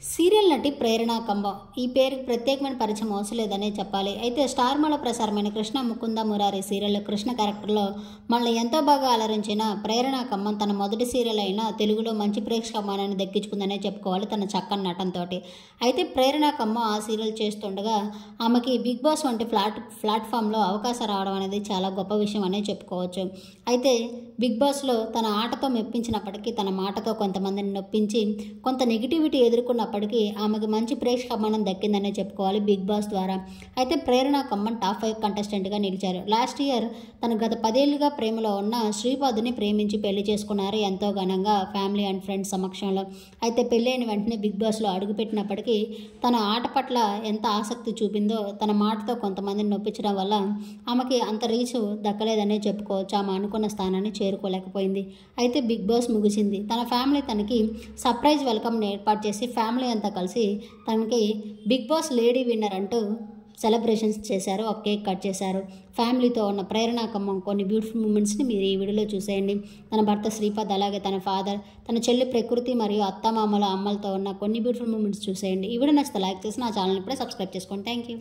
Serial నటి ప్రేరణ కంబ ఈ పేరుకి ప్రత్యేకమైన పరిచయం అవసరం లేదనే చెప్పాలి. అయితే స్టార్మాలో ప్రసారమైన కృష్ణ ముకుంద మురారి సీరియల్లో కృష్ణ క్యారెక్టర్లో మనల్ని ఎంతో బాగా అలరించిన ప్రేరణ కమ్మం తన మొదటి సీరియల్ అయిన తెలుగులో మంచి ప్రేక్షకమానాన్ని దక్కించుకుందనే చెప్పుకోవాలి తన చక్కని నటనతో. అయితే ప్రేరణ కమ్మ ఆ సీరియల్ చేస్తుండగా ఆమెకి బిగ్ బాస్ వంటి ప్లాట్ఫామ్లో అవకాశం రావడం అనేది చాలా గొప్ప విషయం అనే చెప్పుకోవచ్చు. అయితే బిగ్ బాస్లో తన ఆటతో మెప్పించినప్పటికీ తన మాటతో కొంతమందిని నొప్పించి కొంత నెగిటివిటీ ఎదుర్కొన్నప్పటికీ ఆమెకు మంచి ప్రేక్షకమానం దక్కిందనే చెప్పుకోవాలి బిగ్ బాస్ ద్వారా. అయితే ప్రేరణ కమ్మన్ టాప్ 5 కంటెస్టెంట్గా నిలిచారు. లాస్ట్ ఇయర్ తను గత 10 ఏళ్లుగా ప్రేమలో ఉన్న శ్రీపాదుని ప్రేమించి పెళ్లి చేసుకున్నారు ఎంతో ఘనంగా ఫ్యామిలీ అండ్ ఫ్రెండ్స్ సమక్షంలో. అయితే పెళ్ళైన వెంటనే బిగ్ బాస్లో అడుగుపెట్టినప్పటికీ తన ఆట పట్ల ఎంత ఆసక్తి చూపిందో తన మాటతో కొంతమందిని నొప్పించడం వల్ల ఆమెకి అంత రీచ్ దక్కలేదనే చెప్పుకోవచ్చు. ఆమె అనుకున్న స్థానాన్ని చేరుకోలేకపోయింది. అయితే బిగ్ బాస్ ముగిసింది. తన ఫ్యామిలీ తనకి సర్ప్రైజ్ వెల్కమ్ ఏర్పాటు చేసి ఫ్యామిలీ అంతా కలిసి తనకి బిగ్ బాస్ లేడీ విన్నర్ అంటూ సెలబ్రేషన్స్ చేశారు. ఒక కేక్ కట్ చేశారు. ఫ్యామిలీతో ఉన్న ప్రేరణ కమ్మం కొన్ని బ్యూటిఫుల్ మూమెంట్స్ని మీరు ఈ వీడియోలో చూసేయండి. తన భర్త శ్రీపాద్, అలాగే తన ఫాదర్, తన చెల్లి ప్రకృతి మరియు అత్తమామల అమ్మలతో ఉన్న కొన్ని బ్యూటిఫుల్ మూమెంట్స్ చూసేయండి. ఈ వీడియో నచ్చితే లైక్ చేసి నా ఛానల్ ఇప్పుడే సబ్స్క్రైబ్ చేసుకోండి. Thank you.